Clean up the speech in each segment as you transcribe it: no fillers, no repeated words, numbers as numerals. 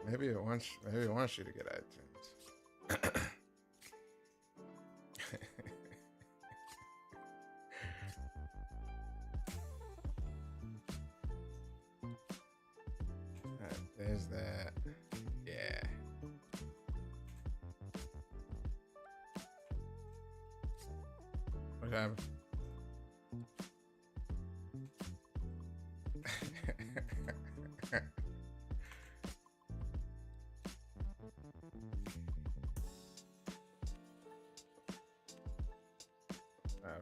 Maybe it wants you to get iTunes. There's that. Yeah. What happened? Okay. All right.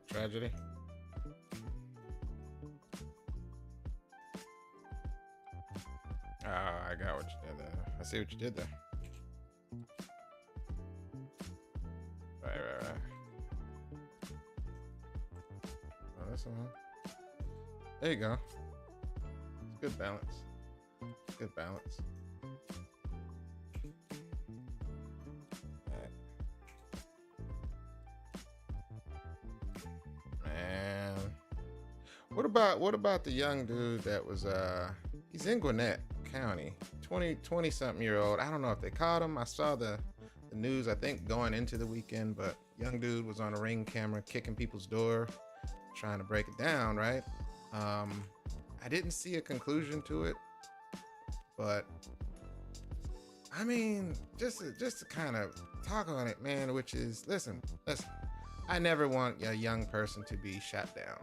Tragedy. Oh, I got what you did there. I see what you did there. Right. Oh, that's one. There you go. It's good balance. Good balance. Right. Man. What about the young dude that was he's in Gwinnett County, 20 something year old. I don't know if they caught him. I saw the news, I think, going into the weekend, but young dude was on a Ring camera kicking people's door, trying to break it down, right? I didn't see a conclusion to it, but I mean, just to kind of talk on it, man, which is, listen, I never want a young person to be shot down,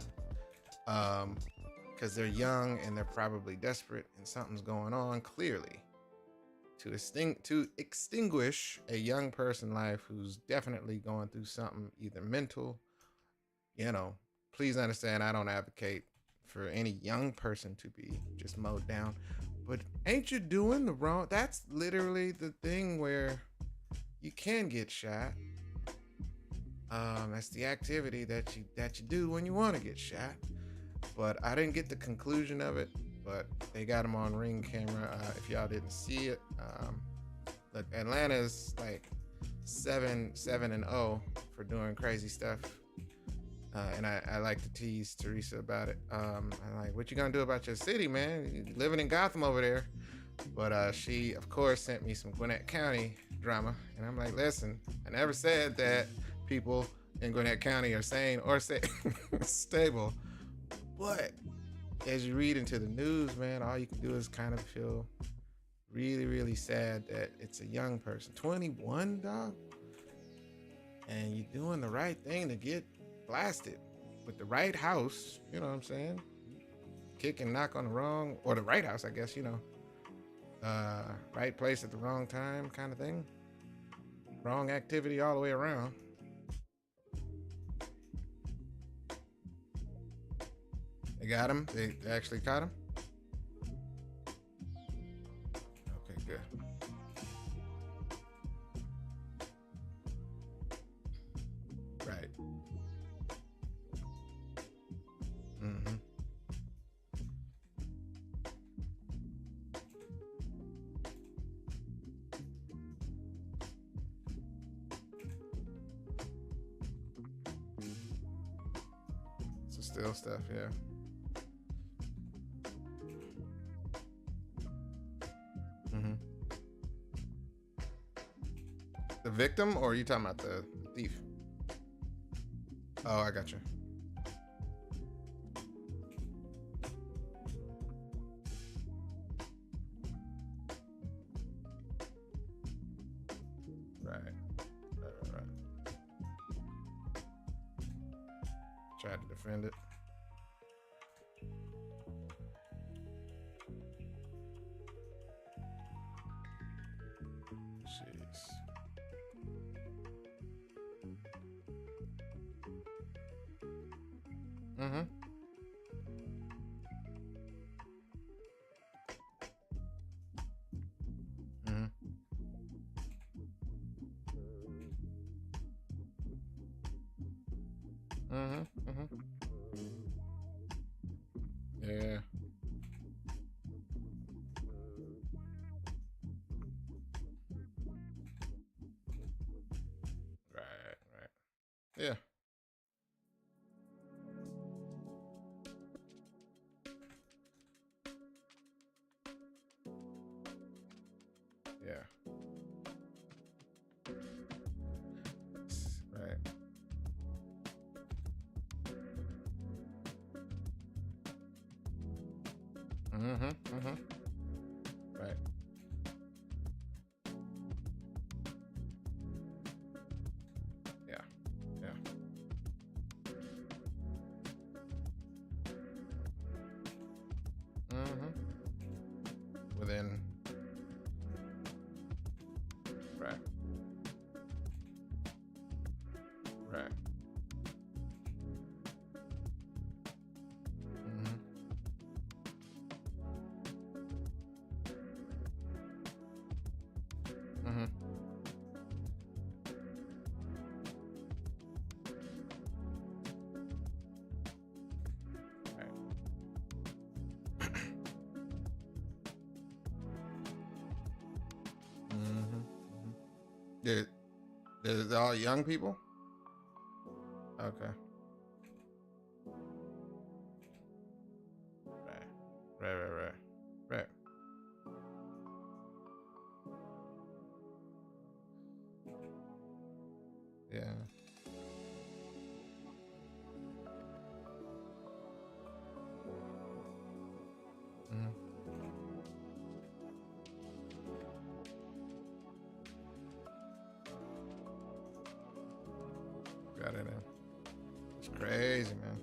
because they're young and they're probably desperate and something's going on clearly. To extinguish a young person life who's definitely going through something, either mental, please understand, I don't advocate for any young person to be just mowed down, but ain't you doing the wrong? That's literally the thing where you can get shot. That's the activity that you do when you want to get shot. But I didn't get the conclusion of it, but they got him on Ring camera. If y'all didn't see it, Atlanta's like 7-0 for doing crazy stuff. And I like to tease Teresa about it. I'm like, what you gonna do about your city, man? You're living in Gotham over there. But she, of course, sent me some Gwinnett County drama. And I'm like, listen, I never said that people in Gwinnett County are sane or stable. But as you read into the news, man, all you can do is kind of feel really, really sad that it's a young person, 21, dog, and you're doing the right thing to get blasted with the right house. You know what I'm saying? Kick and knock on the wrong, or the right house, I guess. Right place at the wrong time, kind of thing. Wrong activity all the way around. They got him. They actually caught him. Okay, good. Right. Mm-hmm. So still stuff, yeah. Mm-hmm. The victim, or are you talking about the thief? Oh, I got you. Right. Tried to defend it. Jeez. Mm-hmm. Mm-hmm. Mm-hmm. Yeah. Right. Right. Yeah. Yeah. Right. Mm-hmm. Mm-hmm. Right. Yeah. Yeah. Mm-hmm. Within. Right. Right. Mm-hmm. Mm-hmm. Right. Mm-hmm. Mm-hmm. Did Did all young people? Okay. Right. Right. Right. Right. Right. Yeah. Mm-hmm. Got it in. It's crazy, man.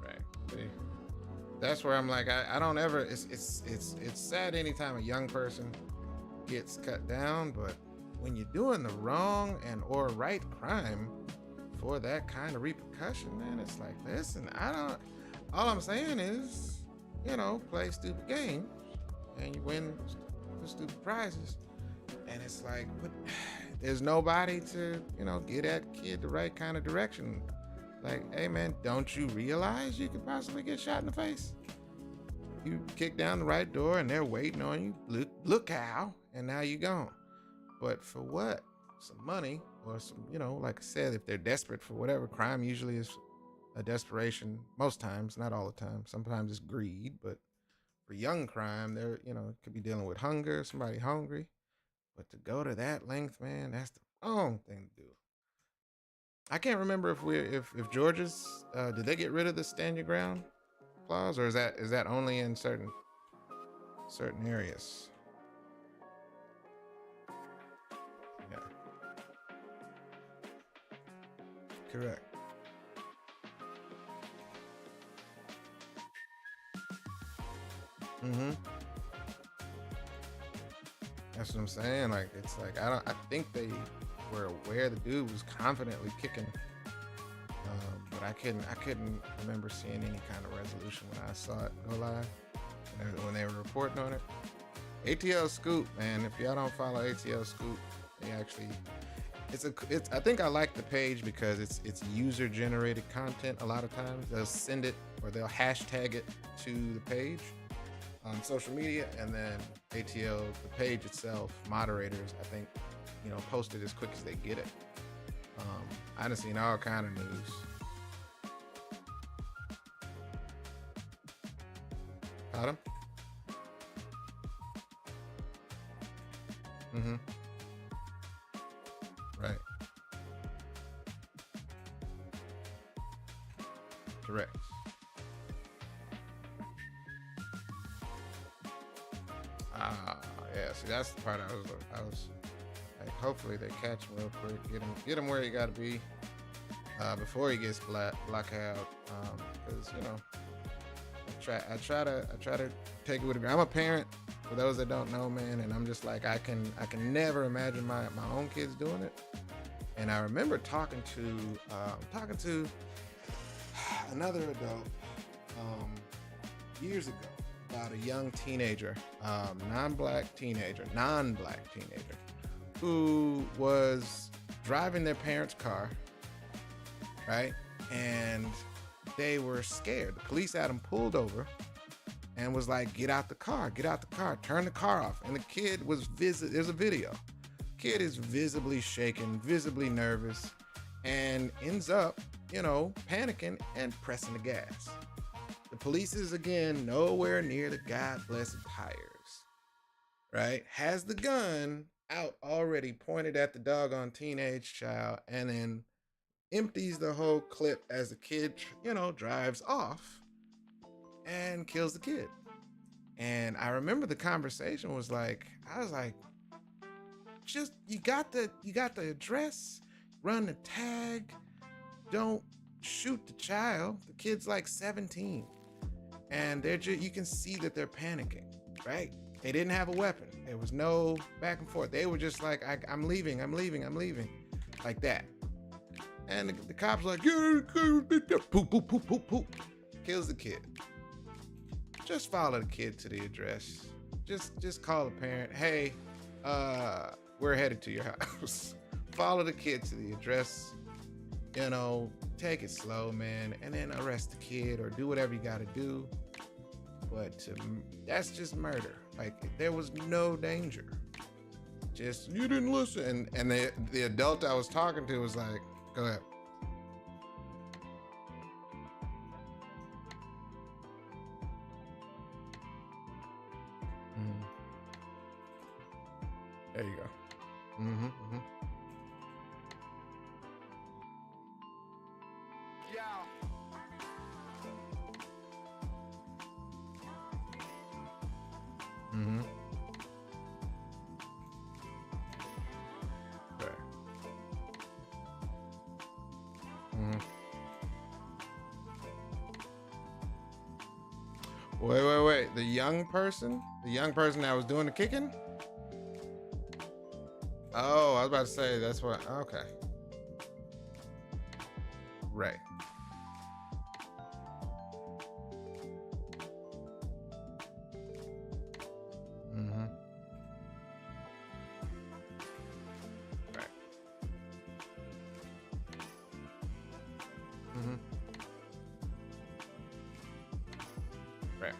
Right. See, that's where I'm like, I don't ever. It's sad anytime a young person gets cut down, but when you're doing the wrong and or right crime for that kind of repercussion, man, it's like, listen, I don't. All I'm saying is, play stupid games and you win stupid prizes. And it's like, but there's nobody to, get that kid the right kind of direction. Like, hey man, don't you realize you could possibly get shot in the face? You kick down the right door and they're waiting on you. Look how, and now you gone. But for what? Some money or some, like I said, if they're desperate for whatever, crime usually is a desperation. Most times, not all the time. Sometimes it's greed, but for young crime, they're, could be dealing with hunger, somebody hungry. But to go to that length, man, that's the wrong thing to do. I can't remember if Georgia's did they get rid of the stand your ground clause, or is that only in certain areas? Yeah, correct. Mm-hmm. That's what I'm saying. Like it's like I think they were aware the dude was confidently kicking, but I couldn't remember seeing any kind of resolution when I saw it go live when they were reporting on it. ATL Scoop, man. If y'all don't follow ATL Scoop, they actually it's I think I like the page because it's user generated content. A lot of times they'll send it or they'll hashtag it to the page on social media, and then ATL, the page itself, moderators, I think, post it as quick as they get it. I done seen all kind of news. Got him? Mm-hmm. Right. Correct. Ah, yeah. See, that's the part I was like, hopefully they catch him real quick, get him where he got to be before he gets blackout. Because I try to take it with a grain. I'm a parent, for those that don't know, man, and I'm just like I can never imagine my own kids doing it. And I remember talking to another adult years ago about a young teenager, non-black teenager, who was driving their parents' car, right? And they were scared. The police had them pulled over and was like, get out the car, turn the car off. And the kid was there's a video. Kid is visibly shaken, visibly nervous, and ends up, panicking and pressing the gas. The police is again nowhere near the God blessed tires, right? Has the gun out already pointed at the doggone teenage child, and then empties the whole clip as the kid, drives off and kills the kid. And I remember the conversation was like, I was like, just you got the address, run the tag, don't shoot the child. The kid's like 17, and you can see that they're panicking, right? They didn't have a weapon. There was no back and forth. They were just like, I'm leaving, like that. And the cops like, poop, poop, poop, poop, poop, kills the kid. Just follow the kid to the address. Just call the parent. Hey, we're headed to your house. Follow the kid to the address. Take it slow, man, and then arrest the kid or do whatever you got to do. But that's just murder. Like, there was no danger. Just, you didn't listen. And the adult I was talking to was like, go ahead. There you go. Yeah. Right. Wait. The young person that was doing the kicking? Oh, I was about to say that's what. Okay. Right. Right. Right.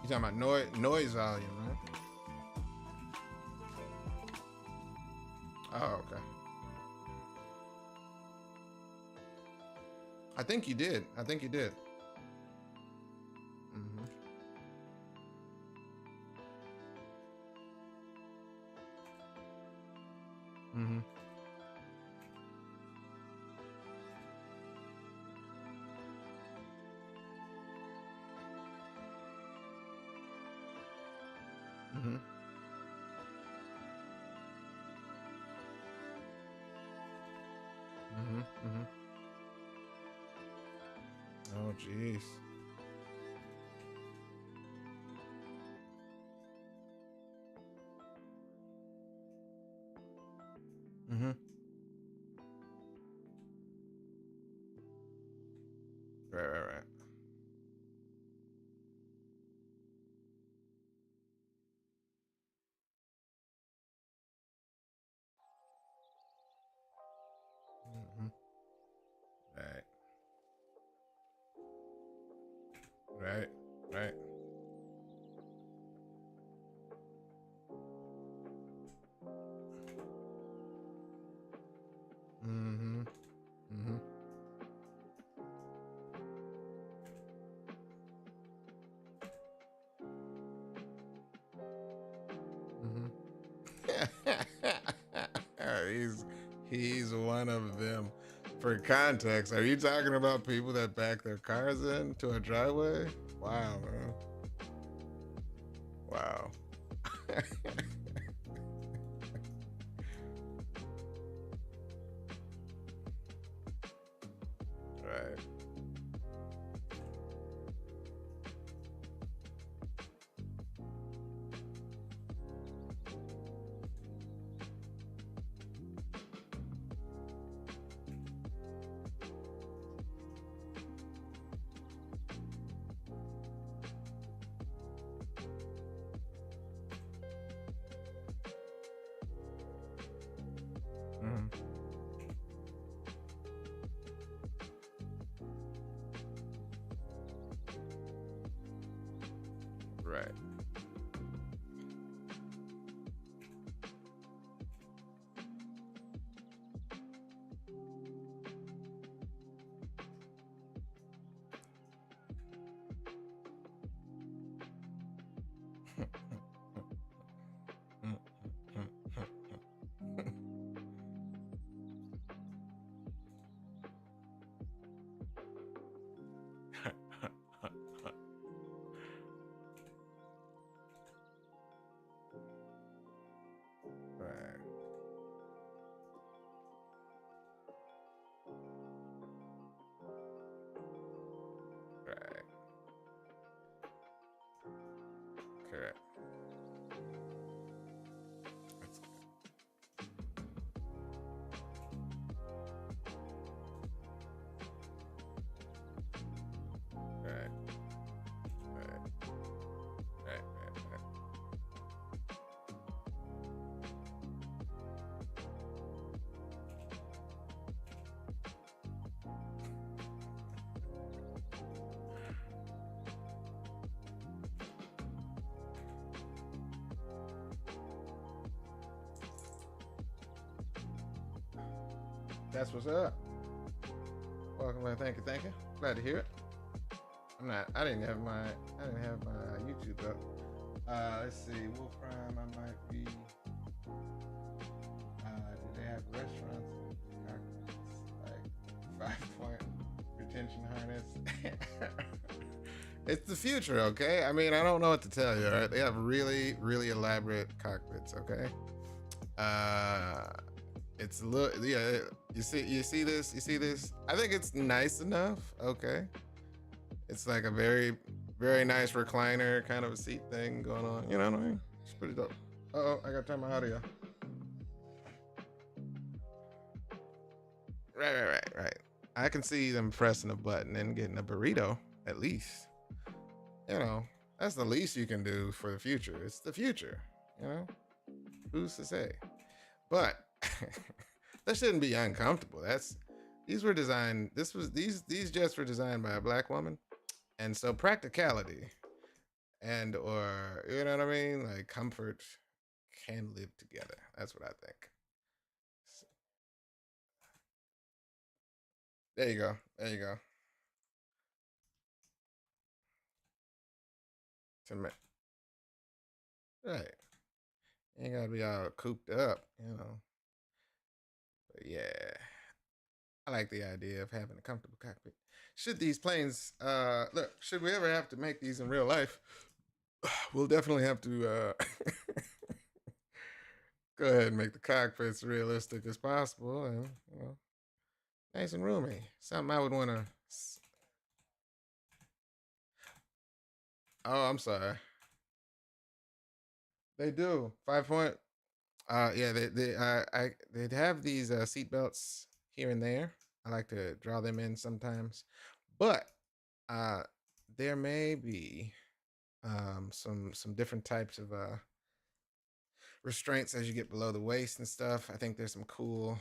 You talking about noise volume, right? Oh, okay. I think you did. Oh, jeez. Right. Right. He's one of them. For context, are you talking about people that back their cars into a driveway? Wow, man. Wow. Right. Right. Right. Right. Correct. That's right. Right. Right. Right. That's what's up. Welcome back. Thank you. Thank you. Glad to hear it. I'm not. I didn't have my. I didn't have my YouTube up. Let's see. Wolf Prime. I might be. Do they have restaurants? Like 5-point retention harness. It's the future, okay? I mean, I don't know what to tell you. All right, they have really, really elaborate cockpits. Okay. Uh, it's a little. Yeah. You see. You see this. You see this. I think it's nice enough. Okay. It's like a very, very nice recliner kind of a seat thing going on. You know what I mean? It's pretty dope. Oh, I got to turn my audio. Right. I can see them pressing a button and getting a burrito, at least. You know, that's the least you can do for the future. It's the future, you know? Who's to say? But that shouldn't be uncomfortable. These were designed these jets were designed by a black woman. And so practicality and or you know what I mean? Like comfort can live together. That's what I think. So, there you go. There you go. To me, right. You ain't gotta be all cooped up, you know. But yeah, I like the idea of having a comfortable cockpit. Should these planes, look, should we ever have to make these in real life, we'll definitely have to go ahead and make the cockpits realistic as possible, and you know, nice and roomy. Something I would want to. Oh, I'm sorry. They do 5 point. Yeah, they have these seat belts here and there. I like to draw them in sometimes, but uh, there may be some different types of restraints as you get below the waist and stuff. I think there's some cool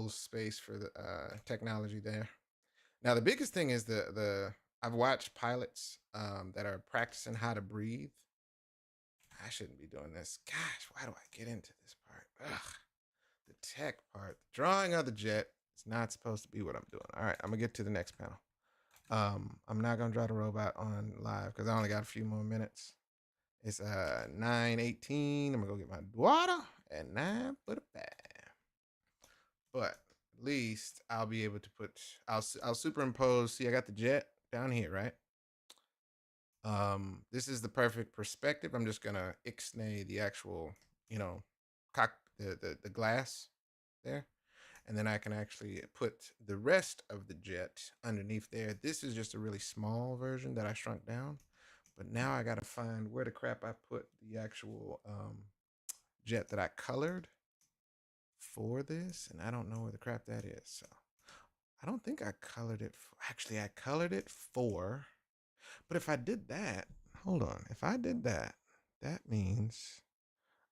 space for the technology there. Now the biggest thing is the I've watched pilots that are practicing how to breathe. I shouldn't be doing this. Gosh, why do I get into this part? Ugh. The tech part, the drawing of the jet is not supposed to be what I'm doing. All right, I'm gonna get to the next panel. I'm not gonna draw the robot on live because I only got a few more minutes. It's 9:18. I'm gonna go get my water and 9 for the bag. But at least I'll be able to put. I'll superimpose. See, I got the jet down here, right? This is the perfect perspective. I'm just gonna ixnay the actual, you know, cock the glass there, and then I can actually put the rest of the jet underneath there. This is just a really small version that I shrunk down, but now I gotta find where the crap I put the actual jet that I colored for this, and I don't know where the crap that is. So I don't think I colored it. Actually, I colored it for. But if I did that, hold on. If I did that, that means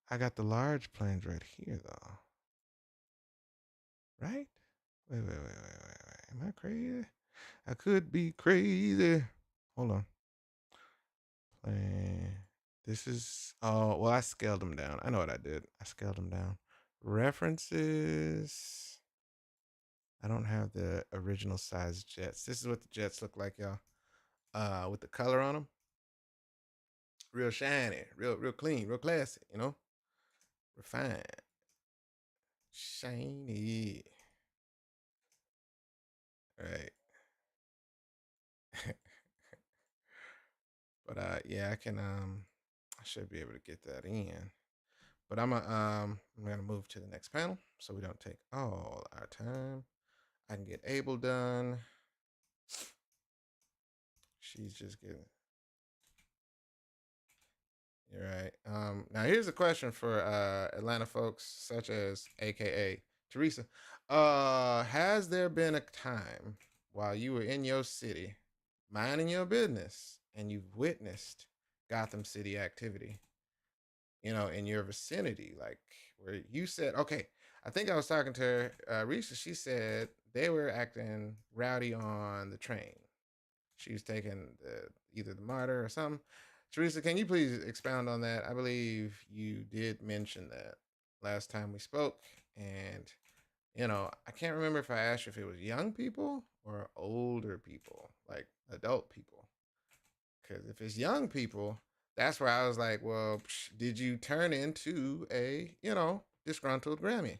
I got the large planes right here, though. Right? Wait. Am I crazy? I could be crazy. Hold on. Play. This is oh well, I scaled them down. I know what I did. I scaled them down. References. I don't have the original size jets. This is what the jets look like, y'all. With the color on them, real shiny, real clean, real classy. Refined, shiny. Right. But yeah, I should be able to get that in. But I'm gonna move to the next panel so we don't take all our time. I can get Abel done. She's just getting. You're right. Now here's a question for Atlanta folks, such as AKA Teresa. Has there been a time while you were in your city, minding your business, and you've witnessed Gotham City activity? In your vicinity, like where you said, okay, I think I was talking to her, Risa. She said they were acting rowdy on the train. She was taking either the martyr or something. Teresa, can you please expound on that? I believe you did mention that last time we spoke. And, I can't remember if I asked you if it was young people or older people, like adult people. Because if it's young people, that's where I was like, well, did you turn into a, disgruntled granny?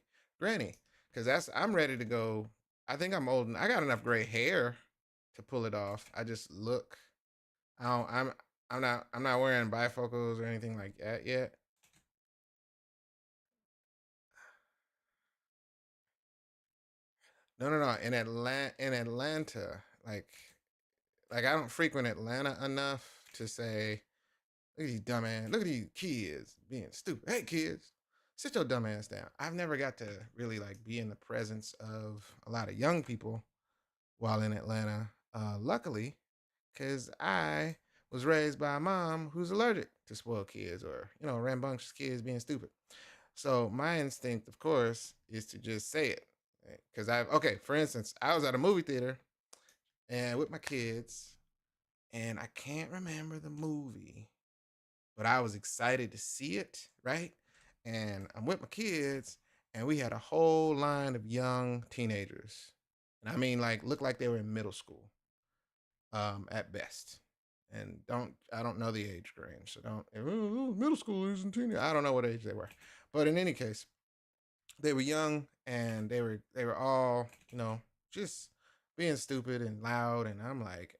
Because I'm ready to go. I think I'm old and I got enough gray hair to pull it off. I just look. I don't, I'm not wearing bifocals or anything like that yet. No, no, no. In Atlanta, like I don't frequent Atlanta enough to say, look at these dumbass, look at these kids being stupid. Hey kids, sit your dumb ass down. I've never got to really like be in the presence of a lot of young people while in Atlanta. Luckily, because I was raised by a mom who's allergic to spoiled kids or, rambunctious kids being stupid. So my instinct, of course, is to just say it. Because okay, for instance, I was at a movie theater and with my kids, and I can't remember the movie, but I was excited to see it, right? And I'm with my kids, and we had a whole line of young teenagers. And I mean, like, looked like they were in middle school, at best. And I don't know the age range, so don't middle schoolers and teenagers. I don't know what age they were, but in any case, they were young and they were all just being stupid and loud. And I'm like,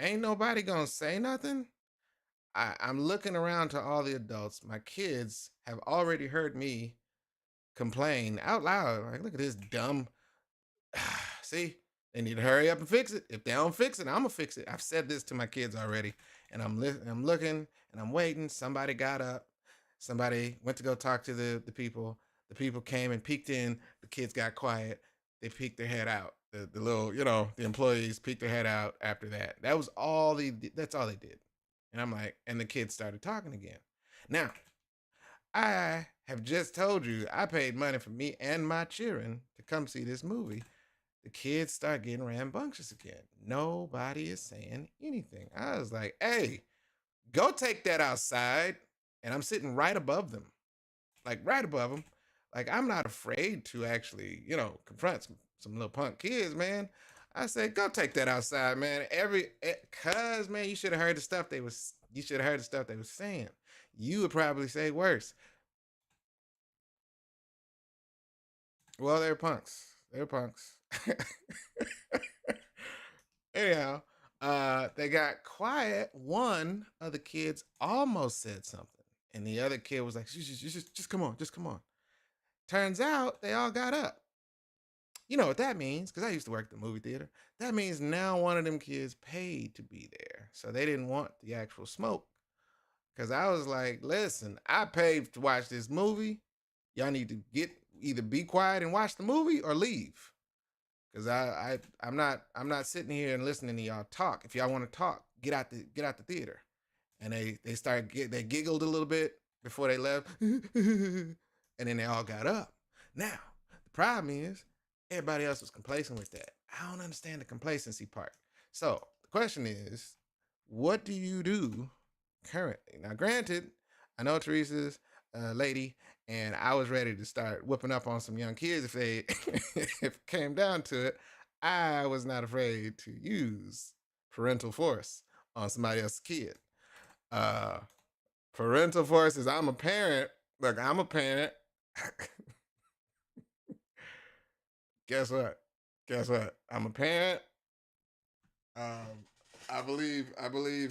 ain't nobody gonna say nothing. I'm looking around to all the adults. My kids have already heard me complain out loud. Like, look at this dumb. See, they need to hurry up and fix it. If they don't fix it, I'm gonna fix it. I've said this to my kids already, and I'm looking and I'm waiting. Somebody got up. Somebody went to go talk to the people. The people came and peeked in. The kids got quiet. They peeked their head out. The little, the employees peeked their head out after that. That was all they. That's all they did. And I'm like, and the kids started talking again. Now, I have just told you I paid money for me and my children to come see this movie. The kids start getting rambunctious again. Nobody is saying anything. I was like, hey, go take that outside. And I'm sitting right above them, like right above them. Like, I'm not afraid to actually, confront some little punk kids, man. I said, go take that outside, man. Cause man, you should have heard the stuff they was saying. You would probably say worse. Well, they're punks. They're punks. Anyhow, they got quiet. One of the kids almost said something, and the other kid was like, just come on, just come on. Turns out they all got up. You know what that means? Because I used to work at the movie theater. That means now one of them kids paid to be there. So they didn't want the actual smoke. Because I was like, listen, I paid to watch this movie. Y'all need to either be quiet and watch the movie or leave. Because I'm not sitting here and listening to y'all talk. If y'all want to talk, get out the theater. And they giggled a little bit before they left. And then they all got up. Now, the problem is everybody else was complacent with that. I don't understand the complacency part. So the question is, what do you do currently. Now, granted, I know Teresa's a lady, and I was ready to start whipping up on some young kids if they if it came down to it. I was not afraid to use parental force on somebody else's kid. Uh, Parental force is I'm a parent. Look, I'm a parent. Guess what? Guess what? I'm a parent. Um, I believe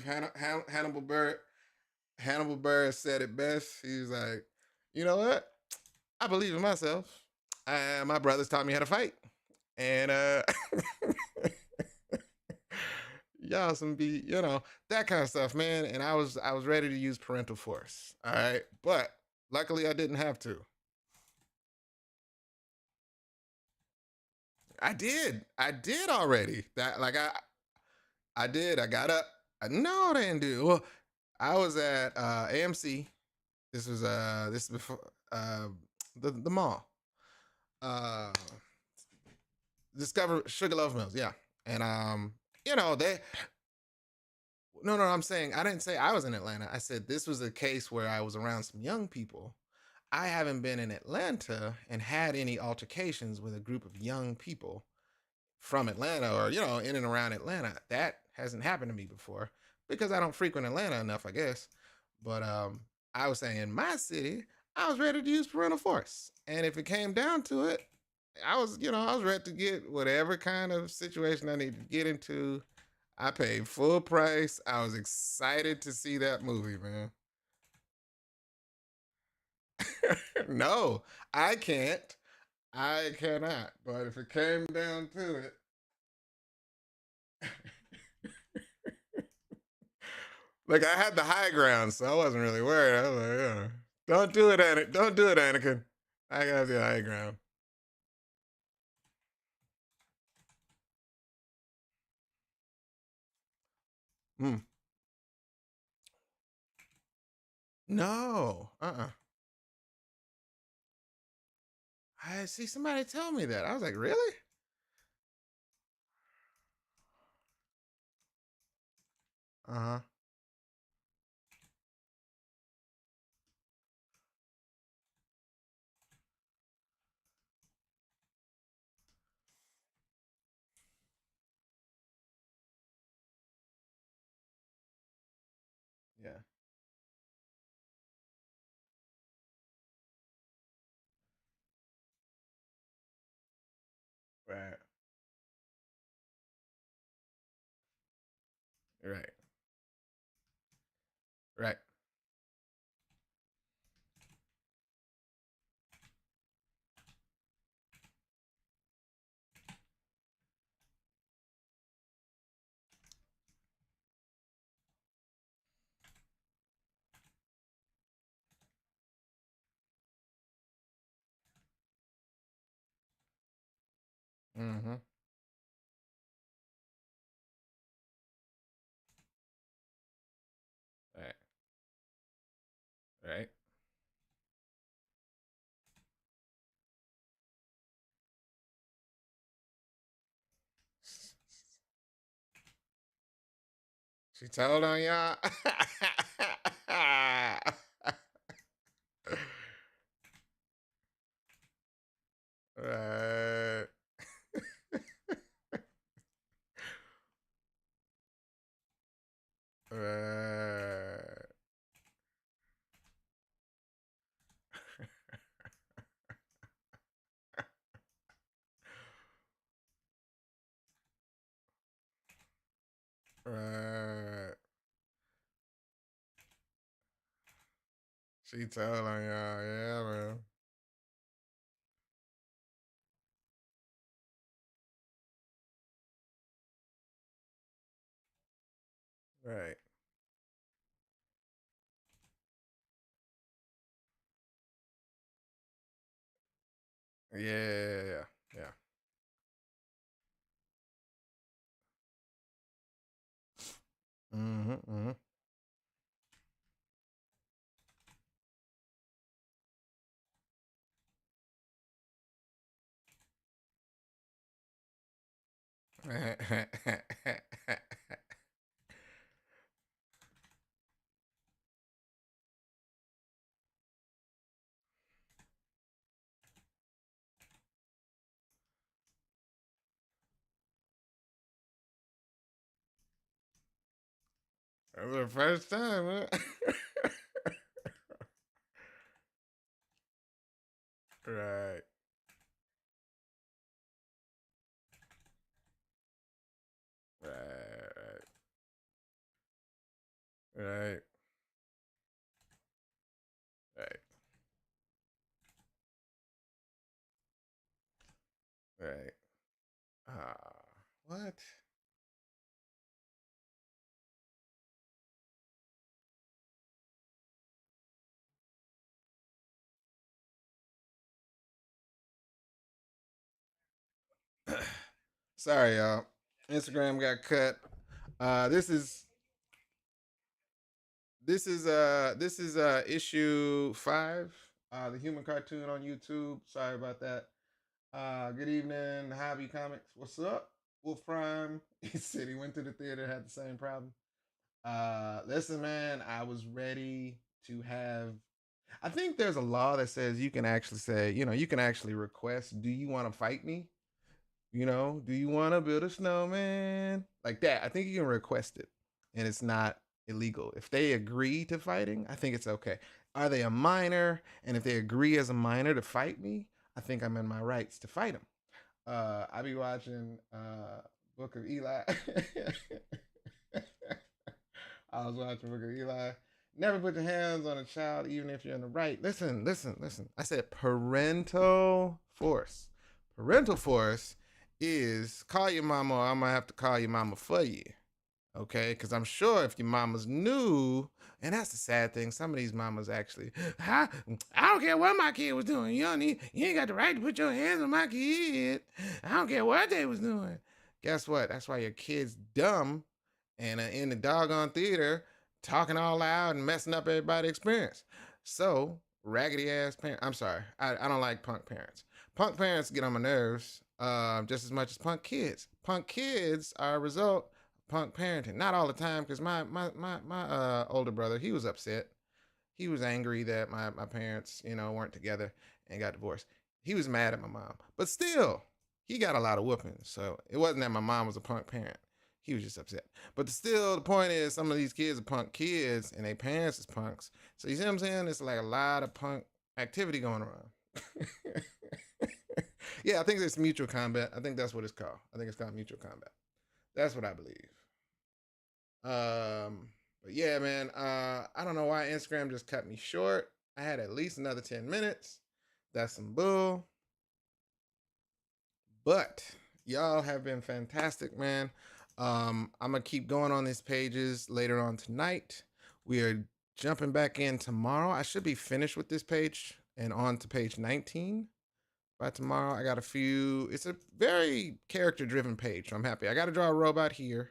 Hannibal Burr said it best. He's like, you know what? I believe in myself. My brothers taught me how to fight, and y'all some be that kind of stuff, man. And I was ready to use parental force. All right, but luckily I didn't have to. I did already. That like I did. I got up. No, I didn't do. Well, I was at AMC. This is before the mall. Uh, Discover Sugarloaf Mills. Yeah, and they. No, no, I'm saying I didn't say I was in Atlanta. I said this was a case where I was around some young people. I haven't been in Atlanta and had any altercations with a group of young people from Atlanta or in and around Atlanta. That hasn't happened to me before because I don't frequent Atlanta enough, I guess. But I was saying in my city, I was ready to use parental force, and if it came down to it, I was ready to get whatever kind of situation I needed to get into. I paid full price. I was excited to see that movie, man. No, I can't. I cannot. But if it came down to it, like I had the high ground, so I wasn't really worried. I was like, don't do it, Anakin. Don't do it, Anakin. I got the high ground. Hmm. No. I see somebody tell me that. I was like, really? Uh huh. Yeah. Right. Right. Right. Mm-hmm. Right. Right. She told on y'all. Right. Right. Right. She told on y'all. Yeah, man. Right. Yeah. Yeah. Yeah. Mm-hmm. Mm-hmm. That was the first time, huh? Right, right, right, right, right. What? Sorry, y'all. Instagram got cut. Uh, this is this is issue 5. The human cartoon on YouTube. Sorry about that. Good evening, Hobby Comics. What's up? Wolf Prime. He said he went to the theater, had the same problem. Listen, man, I was ready to have. I think there's a law that says you can actually say, you can actually request, do you want to fight me? Do you want to build a snowman? Like that. I think you can request it and it's not illegal. If they agree to fighting, I think it's okay. Are they a minor? And if they agree as a minor to fight me, I think I'm in my rights to fight them. I be watching Book of Eli. I was watching Book of Eli. Never put your hands on a child, even if you're in the right. Listen, listen, listen. I said parental force. Parental force is call your mama, or I'm gonna have to call your mama for you. Okay, because I'm sure if your mamas knew, and that's the sad thing, some of these mamas actually, I don't care what my kid was doing. You ain't got the right to put your hands on my kid. I don't care what they was doing. Guess what? That's why your kid's dumb and in the doggone theater talking all loud and messing up everybody's experience. So, raggedy ass parents. I'm sorry. I don't like punk parents. Punk parents get on my nerves just as much as punk kids. Punk kids are a result of punk parenting. Not all the time, because my older brother, he was upset. He was angry that my parents, weren't together and got divorced. He was mad at my mom. But still, he got a lot of whoopings. So it wasn't that my mom was a punk parent. He was just upset. But still, the point is, some of these kids are punk kids and their parents is punks. So you see what I'm saying? It's like a lot of punk activity going around. Yeah, I think it's mutual combat. I think that's what it's called. I think it's called mutual combat. That's what I believe. But yeah, man. I don't know why Instagram just cut me short. I had at least another 10 minutes. That's some bull. But y'all have been fantastic, man. I'm gonna keep going on these pages later on tonight. We are jumping back in tomorrow. I should be finished with this page and on to page 19 by tomorrow. I got a few. It's a very character driven page, so I'm happy. I got to draw a robot here,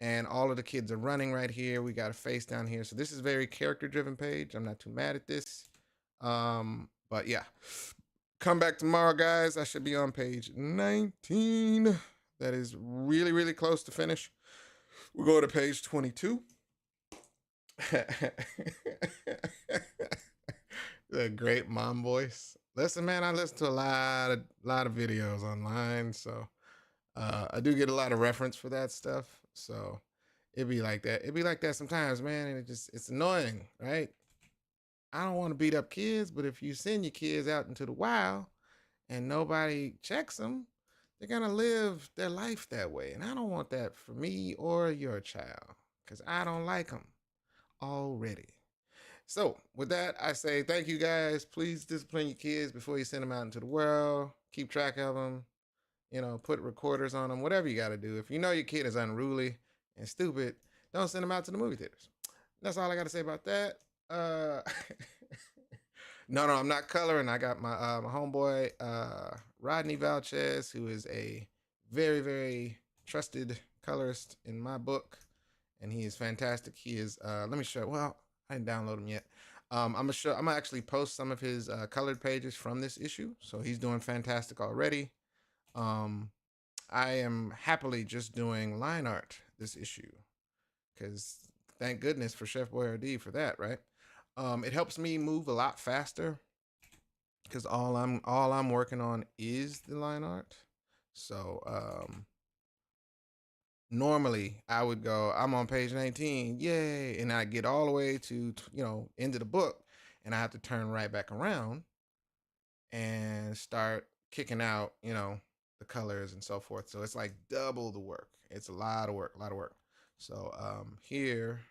and all of the kids are running right here. We got a face down here, so this is a very character driven page. I'm not too mad at this. But yeah, come back tomorrow, guys. I should be on page 19. That is really, really close to finish. We'll go to page 22. The great mom voice. Listen, man, I listen to a lot of videos online, so I do get a lot of reference for that stuff. So it'd be like that. It'd be like that sometimes, man, and it's annoying, right? I don't want to beat up kids, but if you send your kids out into the wild and nobody checks them, they're gonna live their life that way, and I don't want that for me or your child, because I don't like them already. So, with that, I say thank you guys. Please discipline your kids before you send them out into the world. Keep track of them. Put recorders on them, whatever you got to do. If you know your kid is unruly and stupid, don't send them out to the movie theaters. That's all I got to say about that. Uh, no, I'm not coloring. I got my homeboy Rodney Valches, who is a very, very trusted colorist in my book, and he is fantastic. He is. Let me show. Well, I didn't download him yet. I'm gonna actually post some of his colored pages from this issue. So he's doing fantastic already. Um, I am happily just doing line art this issue because thank goodness for Chef Boyardee for that, right? It helps me move a lot faster because all I'm working on is the line art. So Normally I would go, I'm on page 19, yay, and I get all the way to end of the book, and I have to turn right back around and start kicking out the colors and so forth. So it's like double the work. It's a lot of work, a lot of work. So here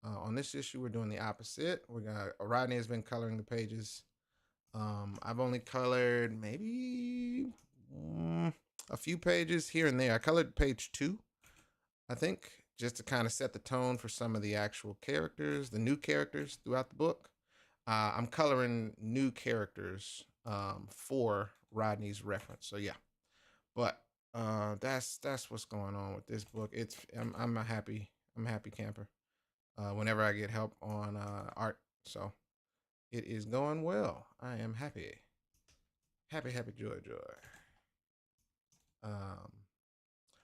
on this issue, we're doing the opposite. We're gonna Rodney has been coloring the pages. I've only colored maybe a few pages here and there. I colored page 2, I think, just to kind of set the tone for some of the actual characters, the new characters throughout the book. I'm coloring new characters for Rodney's reference. So yeah, but that's what's going on with this book. I'm a happy camper. Whenever I get help on art, so it is going well. I am happy, happy, joy, joy. Um,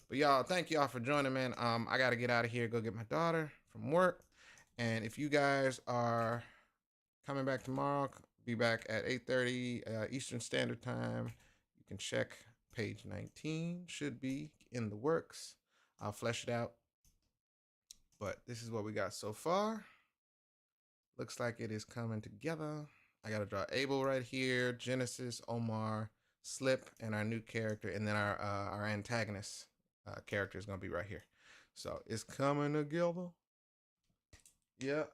but y'all, thank y'all for joining, man. I got to get out of here, go get my daughter from work, and if you guys are coming back tomorrow, be back at 8:30 Eastern Standard Time. You can check page 19. Should be in the works. I'll flesh it out. But this is what we got so far. Looks like it is coming together. I got to draw Abel right here, Genesis, Omar, Slip, and our new character, and then our antagonist character is gonna be right here. So it's coming together. Yep.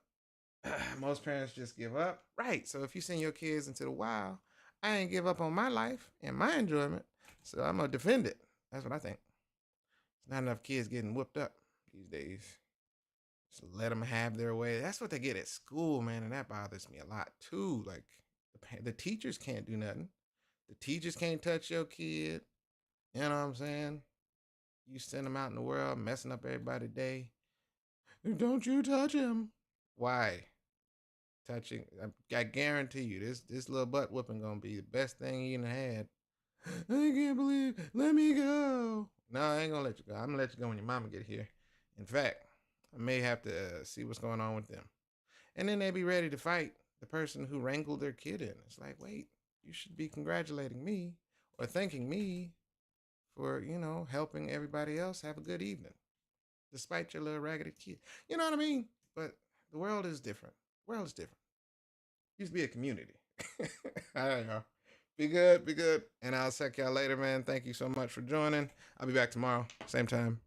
Most parents just give up. Right. So if you send your kids into the wild, I ain't give up on my life and my enjoyment. So I'm gonna defend it. That's what I think. It's not enough kids getting whooped up these days. Just let them have their way. That's what they get at school, man, and that bothers me a lot too. Like the teachers can't do nothing. The teachers can't touch your kid. You know what I'm saying? You send them out in the world, messing up everybody's day. Don't you touch him? Why? Touching, I guarantee you, this little butt whooping gonna be the best thing you done had. I can't believe. Let me go. No, I ain't gonna let you go. I'm gonna let you go when your mama get here. In fact, I may have to see what's going on with them, and then they be ready to fight the person who wrangled their kid in. It's like, wait, you should be congratulating me or thanking me for helping everybody else have a good evening, despite your little raggedy kid. You know what I mean? But the world is different. The world is different. It used to be a community. All right, y'all. Be good, be good. And I'll check y'all later, man. Thank you so much for joining. I'll be back tomorrow, same time,